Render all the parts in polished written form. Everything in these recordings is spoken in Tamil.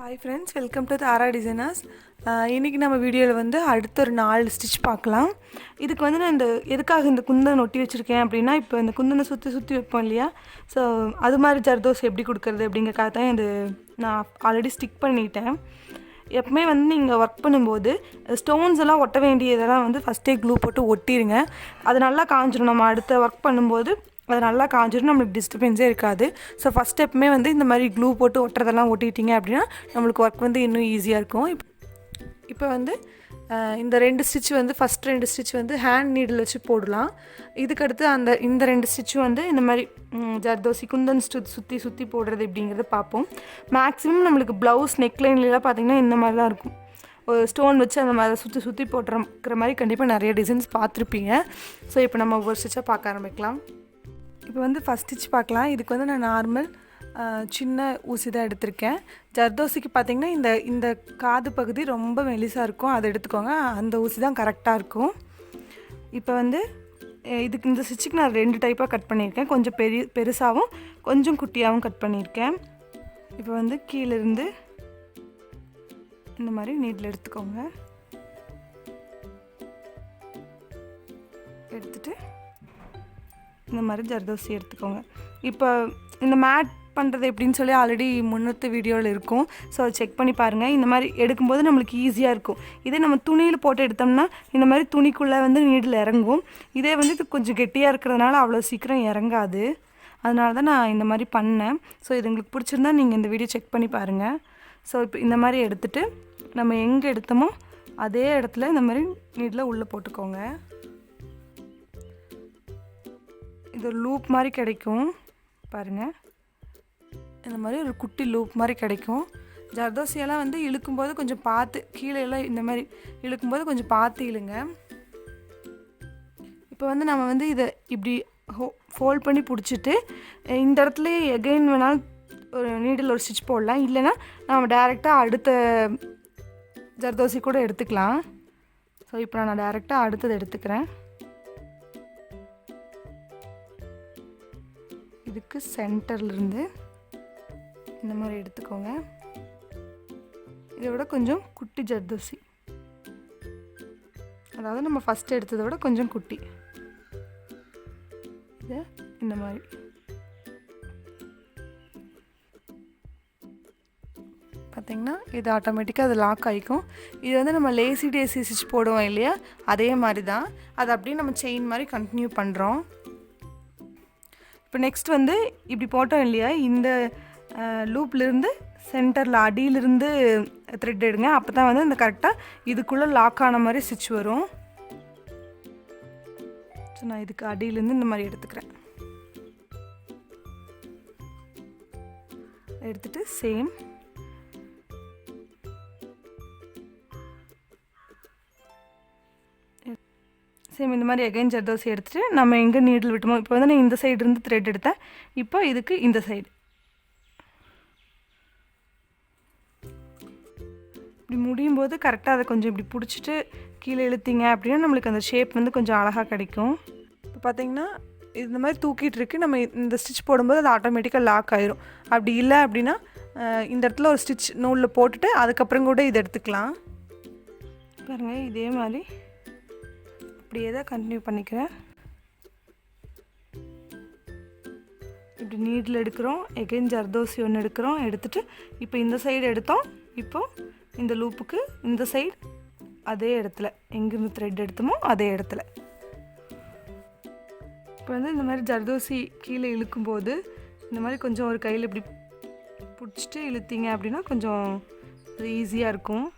Hi friends, welcome to Dhara Designers. இன்னைக்கு நம்ம வீடியோவில் வந்து அடுத்த ஒரு 4 ஸ்டிச் பார்க்கலாம். இதுக்கு வந்து நான் எதுக்காக இந்த குந்தன் ஒட்டி வச்சுருக்கேன் அப்படின்னா, இப்போ இந்த குந்தனை சுற்றி வைப்போம் இல்லையா, ஸோ அது மாதிரி ஜர்தோசி எப்படி கொடுக்குறது அப்படிங்கிறக்காக தான் இது நான் ஆல்ரெடி ஸ்டிக் பண்ணிட்டேன். எப்பவுமே வந்து நீங்கள் ஒர்க் பண்ணும்போது ஸ்டோன்ஸ் எல்லாம் ஒட்ட வேண்டியதெல்லாம் வந்து ஃபஸ்ட்டே க்ளூ போட்டு ஒட்டிடுங்க. அது நல்லா காஞ்சிடும். நம்ம அடுத்த ஒர்க் பண்ணும்போது அது நல்லா காஞ்சிடும், நம்மளுக்கு டிஸ்டர்பன்ஸே இருக்காது. ஸோ ஃபஸ்ட் ஸ்டெப்புமே வந்து இந்த மாதிரி க்ளூ போட்டு ஒட்டுறதெல்லாம் ஒட்டிட்டிங்க அப்படின்னா நம்மளுக்கு ஒர்க் வந்து இன்னும் ஈஸியாக இருக்கும். இப்போ வந்து இந்த 2 ஸ்டிச் வந்து ஃபஸ்ட் 2 ஸ்டிச் வந்து ஹேண்ட் நீடில் வச்சு போடலாம். இதுக்கடுத்து இந்த 2 ஸ்டிச்சும் வந்து இந்த மாதிரி ஜர்தோசி குந்தன் சுற்றி போடுறது எப்படிங்கிறத பார்ப்போம். மேக்ஸிமம் நம்மளுக்கு ப்ளவுஸ் நெக்லைன்லாம் பார்த்திங்கன்னா இந்த மாதிரி தான் இருக்கும். ஒரு ஸ்டோன் வச்சு அந்த மாதிரி சுற்றி போட்டுற மாதிரி கண்டிப்பாக நிறைய டிசைன்ஸ் பார்த்துருப்பீங்க. ஸோ இப்போ நம்ம ஒவ்வொரு ஸ்டிச்சாக பார்க்க ஆரம்பிக்கலாம். இப்போ வந்து ஃபஸ்ட் ஸ்டிச் பார்க்கலாம். இதுக்கு வந்து நான் நார்மல் சின்ன ஊசி தான் எடுத்திருக்கேன். ஜர்தோசிக்கு பார்த்திங்கன்னா இந்த காது பகுதி ரொம்ப மெலிசாக இருக்கும், அதை எடுத்துக்கோங்க. அந்த ஊசி தான் கரெக்டாக இருக்கும். இப்போ வந்து இதுக்கு இந்த ஸ்டிச்சுக்கு நான் 2 டைப்பாக கட் பண்ணியிருக்கேன். கொஞ்சம் பெருசாகவும் கொஞ்சம் குட்டியாகவும் கட் பண்ணியிருக்கேன். இப்போ வந்து கீழேருந்து இந்த மாதிரி நீடில் எடுத்துக்கோங்க. எடுத்துகிட்டு இந்த மாதிரி ஜர்தோசி எடுத்துக்கோங்க. இப்போ இந்த மேட் பண்ணுறது எப்படின்னு சொல்லி ஆல்ரெடி முன்னத்து வீடியோவில் இருக்கும். ஸோ அதை செக் பண்ணி பாருங்கள். இந்த மாதிரி எடுக்கும்போது நம்மளுக்கு ஈஸியாக இருக்கும். இதே நம்ம துணியில் போட்டு எடுத்தோம்னா இந்த மாதிரி துணிக்குள்ளே வந்து நீடில் இறங்கும். இதே வந்து இது கொஞ்சம் கெட்டியாக இருக்கிறதுனால அவ்வளோ சீக்கிரம் இறங்காது. அதனால தான் நான் இந்த மாதிரி பண்ணேன். ஸோ இது உங்களுக்கு பிடிச்சிருந்தா நீங்கள் இந்த வீடியோ செக் பண்ணி பாருங்கள். ஸோ இப்போ இந்த மாதிரி எடுத்துகிட்டு நம்ம எங்கே எடுத்தோமோ அதே இடத்துல இந்த மாதிரி நீடில் உள்ளே போட்டுக்கோங்க. இது ஒரு லூப் மாதிரி கிடைக்கும் பாருங்கள். இந்த மாதிரி ஒரு குட்டி லூப் மாதிரி கிடைக்கும். ஜர்தோசியெல்லாம் வந்து இழுக்கும்போது கொஞ்சம் பார்த்து, கீழே எல்லாம் இந்த மாதிரி இழுக்கும்போது கொஞ்சம் பார்த்து இழுங்க. இப்போ வந்து நம்ம வந்து இதை இப்படி ஃபோல்ட் பண்ணி பிடிச்சிட்டு இந்த இடத்துல எகைன் வேணாலும் ஒரு நீடில் ஒரு ஸ்டிச் போடலாம். இல்லைன்னா நம்ம டைரெக்டாக அடுத்த ஜர்தோசி கூட எடுத்துக்கலாம். ஸோ இப்போ நான் டைரெக்டாக அடுத்தது எடுத்துக்கிறேன். இதுக்கு சென்டர்லேருந்து இந்த மாதிரி எடுத்துக்கோங்க. இதை விட கொஞ்சம் குட்டி ஜர்தோசி, அதாவது நம்ம ஃபஸ்ட்டு எடுத்ததை விட கொஞ்சம் குட்டி. இது இந்த மாதிரி பார்த்திங்கன்னா இது ஆட்டோமேட்டிக்காக அது லாக் ஆகிக்கும். இது வந்து நம்ம லேசி டேசி ஸ்டிச் போடுவோம் இல்லையா, அதே மாதிரி தான். அது அப்படியே நம்ம செயின் மாதிரி கண்டினியூ பண்ணுறோம். இப்போ நெக்ஸ்ட் வந்து இப்படி போட்டோம் இல்லையா, இந்த லூப்லேருந்து சென்டரில் அடியிலிருந்து த்ரெட் எடுங்க. அப்போ தான் வந்து இந்த கரெக்டாக இதுக்குள்ளே லாக் ஆன மாதிரி ஸ்டிச் வரும். ஸோ நான் இதுக்கு அடியிலேருந்து இந்த மாதிரி எடுத்துக்கிறேன். எடுத்துகிட்டு சேம் இந்த மாதிரி எகைன் ஜர்தோசி எடுத்துகிட்டு நம்ம எங்கே நீடில் விட்டோமோ, இப்போ வந்து நான் இந்த சைடு இருந்து த்ரெட் எடுத்தேன். இப்போ இதுக்கு இந்த சைடு இப்படி முடியும் போது கரெக்டாக அதை கொஞ்சம் இப்படி பிடிச்சிட்டு கீழே இழுத்தீங்க அப்படின்னா நம்மளுக்கு அந்த ஷேப் வந்து கொஞ்சம் அழகாக கிடைக்கும். இப்போ பார்த்திங்கன்னா இந்த மாதிரி தூக்கிட்டு இருக்கு. நம்ம இந்த ஸ்டிச் போடும்போது அது ஆட்டோமேட்டிக்காக லாக் ஆயிரும். அப்படி இல்லை அப்படின்னா இந்த இடத்துல ஒரு ஸ்டிச் நூலில் போட்டுட்டு அதுக்கப்புறம் கூட இதை எடுத்துக்கலாம். பாருங்கள், இதே மாதிரி அப்படியே தான் கண்டினியூ பண்ணிக்கிறேன். இப்படி நீடில் எடுக்கிறோம், எகைன் ஜர்தோசி ஒன்று எடுக்கிறோம். எடுத்துகிட்டு இப்போ இந்த சைடு எடுத்தோம். இப்போது இந்த லூப்புக்கு இந்த சைடு அதே இடத்துல எங்கேருந்து த்ரெட் எடுத்தோமோ அதே இடத்துல. இப்போ வந்து இந்த மாதிரி ஜர்தோசி கீழே இழுக்கும்போது இந்த மாதிரி கொஞ்சம் ஒரு கையில் இப்படி பிடிச்சிட்டு இழுத்தீங்க அப்படின்னா கொஞ்சம் அது ஈஸியாக இருக்கும்.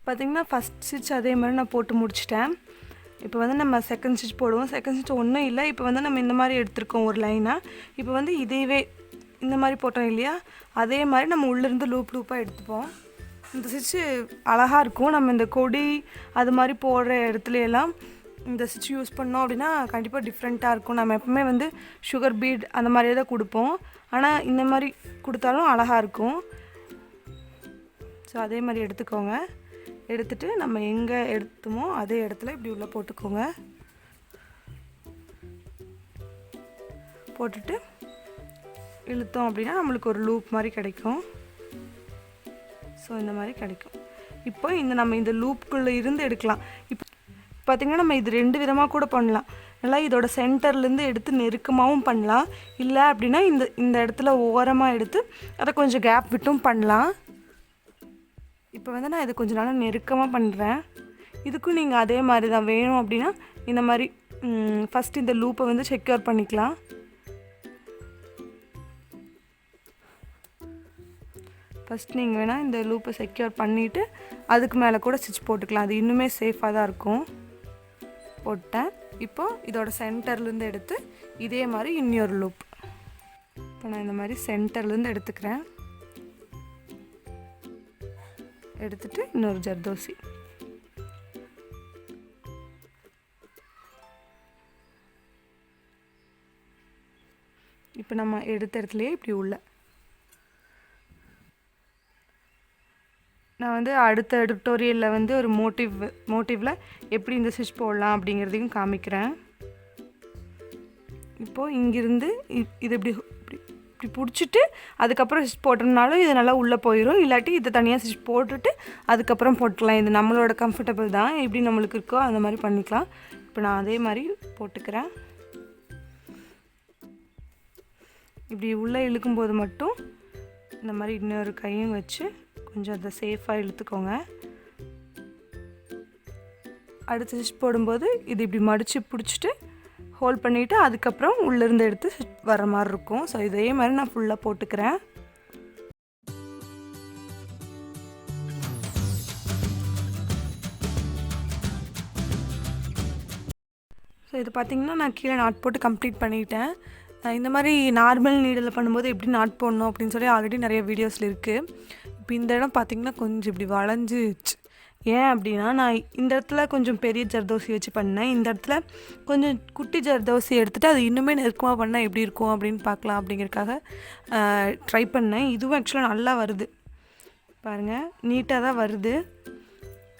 பார்த்திங்கன்னா ஃபஸ்ட் ஸ்டிச் அதே மாதிரி நான் போட்டு முடிச்சிட்டேன். இப்போ வந்து நம்ம செகண்ட் ஸ்டிச் போடுவோம். செகண்ட் ஸ்டிச் ஒன்றும் இல்லை. இப்போ வந்து நம்ம இந்த மாதிரி எடுத்திருக்கோம் ஒரு லைனாக. இப்போ வந்து இதையவே இந்த மாதிரி போட்டோம் இல்லையா, அதே மாதிரி நம்ம உள்ளேருந்து லூப்பாக எடுத்துப்போம். இந்த ஸ்டிச்சு அழகாக இருக்கும். நம்ம இந்த கொடி அது மாதிரி போடுற இடத்துலையெல்லாம் இந்த ஸ்டிச் யூஸ் பண்ணோம் அப்படின்னா கண்டிப்பாக டிஃப்ரெண்ட்டாக இருக்கும். நம்ம எப்பவுமே வந்து சுகர் பீட் அந்த மாதிரியே தான் கொடுப்போம். ஆனால் இந்த மாதிரி கொடுத்தாலும் அழகாக இருக்கும். ஸோ அதே மாதிரி எடுத்துக்கோங்க. எடுத்துட்டு நம்ம எங்கே எடுத்தோமோ அதே இடத்துல இப்படி உள்ளே போட்டுக்கோங்க. போட்டுட்டு இழுத்தோம் அப்படின்னா நம்மளுக்கு ஒரு லூப் மாதிரி கிடைக்கும். ஸோ இந்த மாதிரி கிடைக்கும். இப்போ நம்ம இந்த லூப்புக்குள்ளே இருந்து எடுக்கலாம். இப்போ பார்த்திங்கன்னா நம்ம இது 2 விதமாக கூட பண்ணலாம். நல்லா இதோட சென்டர்லேருந்து எடுத்து நெருக்கமாகவும் பண்ணலாம். இல்லை அப்படின்னா இந்த இடத்துல ஓரமாக எடுத்து அதை கொஞ்சம் கேப் விட்டும் பண்ணலாம். இப்போ வந்து நான் இது கொஞ்சம் நல்லா நெருக்கமாக பண்ணுறேன். இதுக்கும் நீங்கள் அதே மாதிரி தான் வேணும் அப்படின்னா இந்த மாதிரி ஃபஸ்ட்டு இந்த லூப்பை வந்து செக்யூர் பண்ணிக்கலாம். ஃபஸ்ட் நீங்கள் வேணால் இந்த லூப்பை செக்யூர் பண்ணிவிட்டு அதுக்கு மேலே கூட ஸ்டிச் போட்டுக்கலாம். அது இன்னுமே சேஃபாக தான் இருக்கும். போட்டேன். இப்போது இதோட சென்டர்லேருந்து எடுத்து இதே மாதிரி இன்னொரு லூப். இப்போ நான் இந்த மாதிரி சென்டர்லேருந்து எடுத்துக்கிறேன். எடுத்துகிட்டு இன்னொரு ஜர்தோசி. இப்போ நம்ம எடுத்த இடத்துலையே இப்படி உள்ள நான் வந்து அடுத்த டுட்டோரியலில் வந்து ஒரு மோட்டிவில் எப்படி இந்த ஸ்டிச் போடலாம் அப்படிங்கிறதையும் காமிக்கிறேன். இப்போது இங்கிருந்து இது இப்படி இப்படி பிடிச்சிட்டு அதுக்கப்புறம் ஸ்டிச் போட்டோம்னாலும் இது நல்லா உள்ளே போயிடும். இல்லாட்டி இதை தனியாக ஸ்டிச் போட்டுட்டு அதுக்கப்புறம் போட்டுக்கலாம். இது நம்மளோட கம்ஃபர்டபுள் தான். எப்படி நம்மளுக்கு இருக்கோ அந்த மாதிரி பண்ணிக்கலாம். இப்போ நான் அதே மாதிரி போட்டுக்கிறேன். இப்படி உள்ளே இழுக்கும்போது மட்டும் இந்த மாதிரி இன்னொரு கையும் வச்சு கொஞ்சம் அதை சேஃபாக இழுத்துக்கோங்க. அடுத்து ஸ்டிச் போடும்போது இது இப்படி மடித்து பிடிச்சிட்டு ஹோல்ட் பண்ணிவிட்டு அதுக்கப்புறம் உள்ளேருந்து எடுத்து வர மாதிரி இருக்கும். ஸோ இதே மாதிரி நான் ஃபுல்லாக போட்டுக்கிறேன். ஸோ இது பார்த்திங்கன்னா நான் கீழே நாட் போட்டு கம்ப்ளீட் பண்ணிட்டேன். இந்த மாதிரி நார்மல் நீடில் பண்ணும்போது எப்படி நாட் போடணும் அப்படின்னு சொல்லி ஆல்ரெடி நிறைய வீடியோஸில் இருக்குது. இப்போ இந்த இடம் பார்த்திங்கன்னா கொஞ்சம் இப்படி வளைஞ்சிச்சு. ஏன் அப்படின்னா நான் இந்த இடத்துல கொஞ்சம் பெரிய ஜர்தோசி வச்சு பண்ணேன். இந்த இடத்துல கொஞ்சம் குட்டி ஜர்தோசி எடுத்துகிட்டு அது இன்னுமே நெருக்கமாக பண்ணால் எப்படி இருக்கும் அப்படின்னு பார்க்கலாம் அப்படிங்கிறதுக்காக ட்ரை பண்ணேன். இதுவும் ஆக்சுவலாக நல்லா வருது பாருங்கள், நீட்டாக தான் வருது.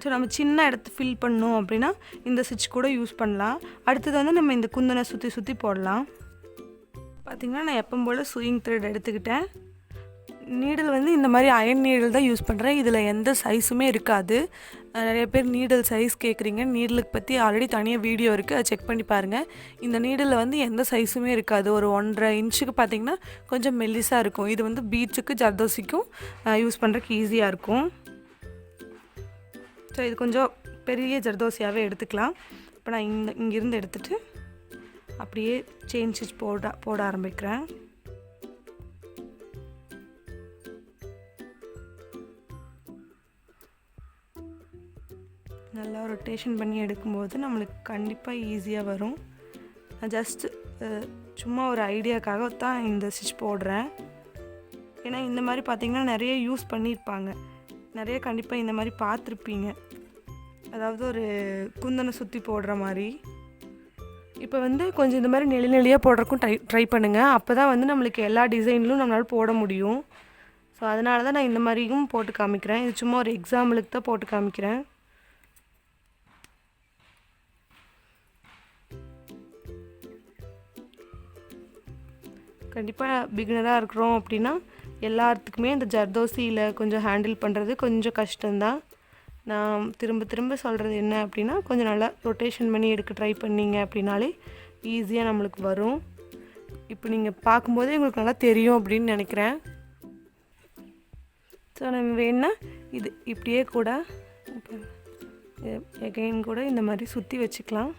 ஸோ நம்ம சின்ன இடத்த ஃபில் பண்ணோம் அப்படின்னா இந்த ஸ்டிச் கூட யூஸ் பண்ணலாம். அடுத்தது வந்து நம்ம இந்த குந்தனை சுற்றி சுற்றி போடலாம். பார்த்திங்கன்னா நான் எப்போ போல் சூயிங் த்ரெட் எடுத்துக்கிட்டேன். நீடில் வந்து இந்த மாதிரி அயன் நீடில் தான் யூஸ் பண்ணுறேன். இதில் எந்த சைஸுமே இருக்காது. நிறைய பேர் நீடில் சைஸ் கேட்குறீங்க. நீடலுக்கு பற்றி ஆல்ரெடி தனியாக வீடியோ இருக்குது, அதை செக் பண்ணி பாருங்கள். இந்த நீடில் வந்து எந்த சைஸுமே இருக்காது. ஒரு 1.5 இன்ச்சுக்கு பார்த்திங்கன்னா கொஞ்சம் மெல்லிஸாக இருக்கும். இது வந்து பீட்ஸுக்கு ஜர்தோசிக்கும் யூஸ் பண்ணுறதுக்கு ஈஸியாக இருக்கும். ஸோ இது கொஞ்சம் பெரிய ஜர்தோசியாகவே எடுத்துக்கலாம். இப்போ நான் இங்கேருந்து எடுத்துகிட்டு அப்படியே செயின் ஸ்டிச் போட ஆரம்பிக்கிறேன். நல்லா ரொட்டேஷன் பண்ணி எடுக்கும்போது நம்மளுக்கு கண்டிப்பாக ஈஸியாக வரும். நான் ஜஸ்ட்டு சும்மா ஒரு ஐடியாக்காக தான் இந்த ஸ்டிச் போடுறேன். ஏன்னா இந்த மாதிரி பார்த்திங்கன்னா நிறைய யூஸ் பண்ணியிருப்பாங்க. நிறைய கண்டிப்பாக இந்த மாதிரி பார்த்துருப்பீங்க. அதாவது ஒரு குந்தனை சுற்றி போடுற மாதிரி. இப்போ வந்து கொஞ்சம் இந்த மாதிரி நெளியாக போடுறக்கும் ட்ரை பண்ணுங்கள். அப்போ தான் வந்து நம்மளுக்கு எல்லா டிசைன்லும் நம்மளால் போட முடியும். ஸோ அதனால தான் நான் இந்த மாதிரியும் போட்டு காமிக்கிறேன். இது சும்மா ஒரு எக்ஸாம்பிளுக்கு தான் போட்டு காமிக்கிறேன். கண்டிப்பாக பிகினராக இருக்கிறோம் அப்படின்னா எல்லாத்துக்குமே இந்த ஜர்தோசியில் கொஞ்சம் ஹேண்டில் பண்ணுறது கொஞ்சம் கஷ்டம்தான். நான் திரும்ப சொல்கிறது என்ன அப்படின்னா கொஞ்சம் நல்லா ரொட்டேஷன் பண்ணி எடுக்க ட்ரை பண்ணிங்க அப்படின்னாலே ஈஸியாக நம்மளுக்கு வரும். இப்போ நீங்கள் பார்க்கும்போதே உங்களுக்கு நல்லா தெரியும் அப்படின்னு நினைக்கிறேன். ஸோ நம்ம வேணுன்னா இது இப்படியே கூட எகைன் கூட இந்த மாதிரி சுற்றி வச்சுக்கலாம்.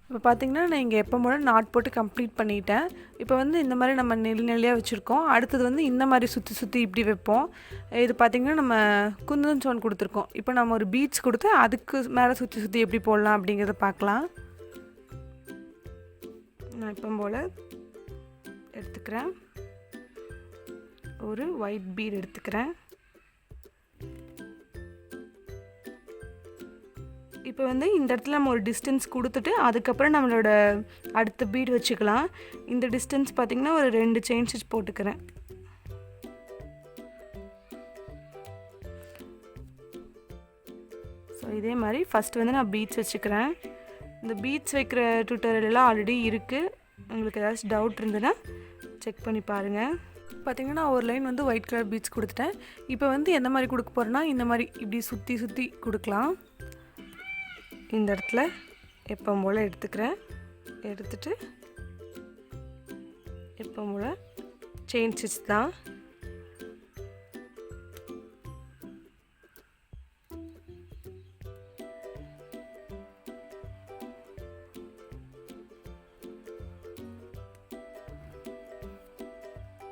இப்போ பார்த்திங்கன்னா நான் இங்கே எப்போ போல நாட் போட்டு கம்ப்ளீட் பண்ணிட்டேன். இப்போ வந்து இந்த மாதிரி நம்ம நெளியாக வச்சுருக்கோம். அடுத்தது வந்து இந்த மாதிரி சுற்றி இப்படி வைப்போம். இது பார்த்திங்கன்னா நம்ம குந்தன் ஸ்டோன் கொடுத்துருக்கோம். இப்போ நம்ம ஒரு பீட்ஸ் கொடுத்து அதுக்கு மேலே சுற்றி எப்படி போடலாம் அப்படிங்கிறத பார்க்கலாம். நான் இப்போ போல் எடுத்துக்கிறேன். ஒரு ஒயிட் பீட் எடுத்துக்கிறேன். இப்போ வந்து இந்த இடத்துல நம்ம ஒரு டிஸ்டன்ஸ் கொடுத்துட்டு அதுக்கப்புறம் நம்மளோட அடுத்த பீட் வச்சுக்கலாம். இந்த டிஸ்டன்ஸ் பார்த்திங்கன்னா ஒரு 2 செயின் ஸ்டிச் போட்டுக்கிறேன். ஸோ இதே மாதிரி ஃபஸ்ட்டு வந்து நான் பீட்ஸ் வச்சுக்கிறேன். இந்த பீட்ஸ் வைக்கிற டியூட்டோரியல்லாம் ஆல்ரெடி இருக்குது. உங்களுக்கு ஏதாச்சும் டவுட் இருந்ததுன்னா செக் பண்ணி பாருங்கள். பார்த்திங்கன்னா நான் ஒரு லைன் வந்து ஒயிட் கலர் பீட்ஸ் கொடுத்துட்டேன். இப்போ வந்து எந்த மாதிரி கொடுக்க போகிறேன்னா இந்த மாதிரி இப்படி சுற்றி சுற்றி கொடுக்கலாம். இந்த இடத்துல எப்போ போல் எடுத்துக்கிறேன். எடுத்துட்டு எப்போ போல் செயின் ஸ்டிச் தான்.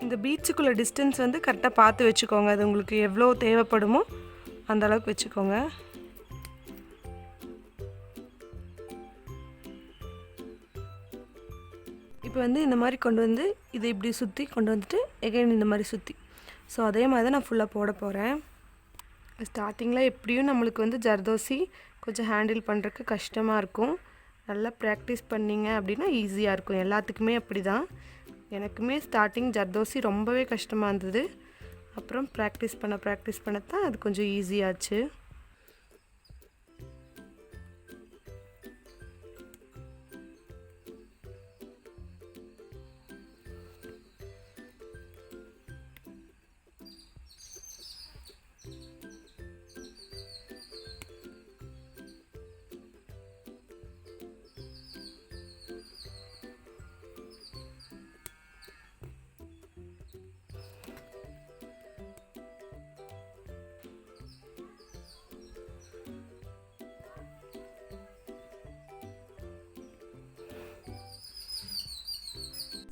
இந்த பீட்ஸுக்குள்ள டிஸ்டன்ஸ் வந்து கரெக்டாக பார்த்து வச்சுக்கோங்க. அது உங்களுக்கு எவ்வளோ தேவைப்படுமோ அந்த அளவுக்கு வச்சுக்கோங்க. இப்போ வந்து இந்த மாதிரி கொண்டு வந்து இதை இப்படி சுற்றி கொண்டு வந்துட்டு எகைன் இந்த மாதிரி சுற்றி. ஸோ அதே மாதிரி தான் நான் ஃபுல்லாக போட போகிறேன். ஸ்டார்டிங்கில் எப்படியும் நம்மளுக்கு வந்து ஜர்தோசி கொஞ்சம் ஹேண்டில் பண்ணுறதுக்கு கஷ்டமாக இருக்கும். நல்லா ப்ராக்டிஸ் பண்ணிங்க அப்படின்னா ஈஸியாக இருக்கும். எல்லாத்துக்குமே அப்படி தான். எனக்குமே ஸ்டார்டிங் ஜர்தோசி ரொம்பவே கஷ்டமாக இருந்தது. அப்புறம் ப்ராக்டிஸ் பண்ண தான் அது கொஞ்சம் ஈஸியாச்சு.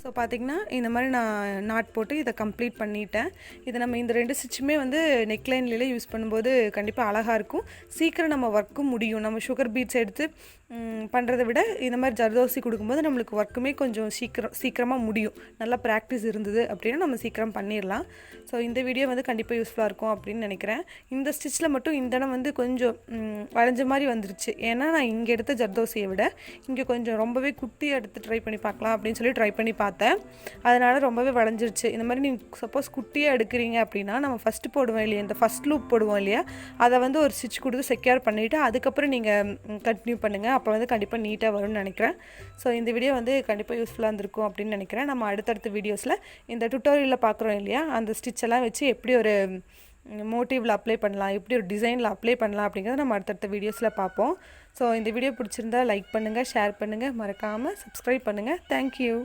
ஸோ பார்த்திங்கன்னா இந்த மாதிரி நான் நாட் போட்டு இதை கம்ப்ளீட் பண்ணிட்டேன். இதை நம்ம இந்த 2 ஸ்டிச்சுமே வந்து நெக்லைன்லேயே யூஸ் பண்ணும்போது கண்டிப்பாக அழகாக இருக்கும். சீக்கிரம் நம்ம ஒர்க்கும் முடியும். நம்ம சுகர் பீட்ஸ் எடுத்து பண்ணுறதை விட இந்த மாதிரி ஜர்தோசி கொடுக்கும்போது நம்மளுக்கு ஒர்க்குமே கொஞ்சம் சீக்கிரமாக முடியும். நல்லா ப்ராக்டிஸ் இருந்தது அப்படின்னா நம்ம சீக்கிரம் பண்ணிடலாம். ஸோ இந்த வீடியோ வந்து கண்டிப்பாக யூஸ்ஃபுல்லாக இருக்கும் அப்படின்னு நினைக்கிறேன். இந்த ஸ்டிச்சில் மட்டும் இந்த இடம் வந்து கொஞ்சம் வளைஞ்ச மாதிரி வந்துருச்சு. ஏன்னா நான் இங்கே எடுத்த ஜர்தோசியை விட இங்கே கொஞ்சம் ரொம்பவே குட்டியாக எடுத்து ட்ரை பண்ணி பார்க்கலாம் அப்படின்னு சொல்லி ட்ரை பண்ணி பார்த்தேன். அதனால் ரொம்பவே வளைஞ்சிருச்சு. இந்த மாதிரி நீங்கள் சப்போஸ் குட்டியாக எடுக்கிறீங்க அப்படின்னா நம்ம ஃபஸ்ட்டு போடுவோம் இல்லையா, இந்த ஃபஸ்ட் லூப் போடுவோம் இல்லையா, அதை வந்து ஒரு ஸ்டிச் கொடுத்து செக்யூர் பண்ணிவிட்டு அதுக்கப்புறம் நீங்கள் கண்டினியூ பண்ணுங்கள். அப்போ வந்து கண்டிப்பாக நீட்டாக வரும்னு நினைக்கிறேன். ஸோ இந்த வீடியோ வந்து கண்டிப்பாக யூஸ்ஃபுல்லாக இருந்திருக்கும் அப்படின்னு நினைக்கிறேன். நம்ம அடுத்தடுத்த வீடியோஸில் இந்த டுட்டோரியலில் பார்க்குறோம் இல்லையா, அந்த ஸ்டிச்செல்லாம் வச்சு எப்படி ஒரு மோட்டிவில் அப்ளை பண்ணலாம், எப்படி ஒரு டிசைனில் அப்ளை பண்ணலாம் அப்படிங்கிறத நம்ம அடுத்தடுத்த வீடியோஸில் பார்ப்போம். ஸோ இந்த வீடியோ பிடிச்சிருந்தா லைக் பண்ணுங்கள், ஷேர் பண்ணுங்கள், மறக்காமல் சப்ஸ்கிரைப் பண்ணுங்கள். தேங்க்யூ.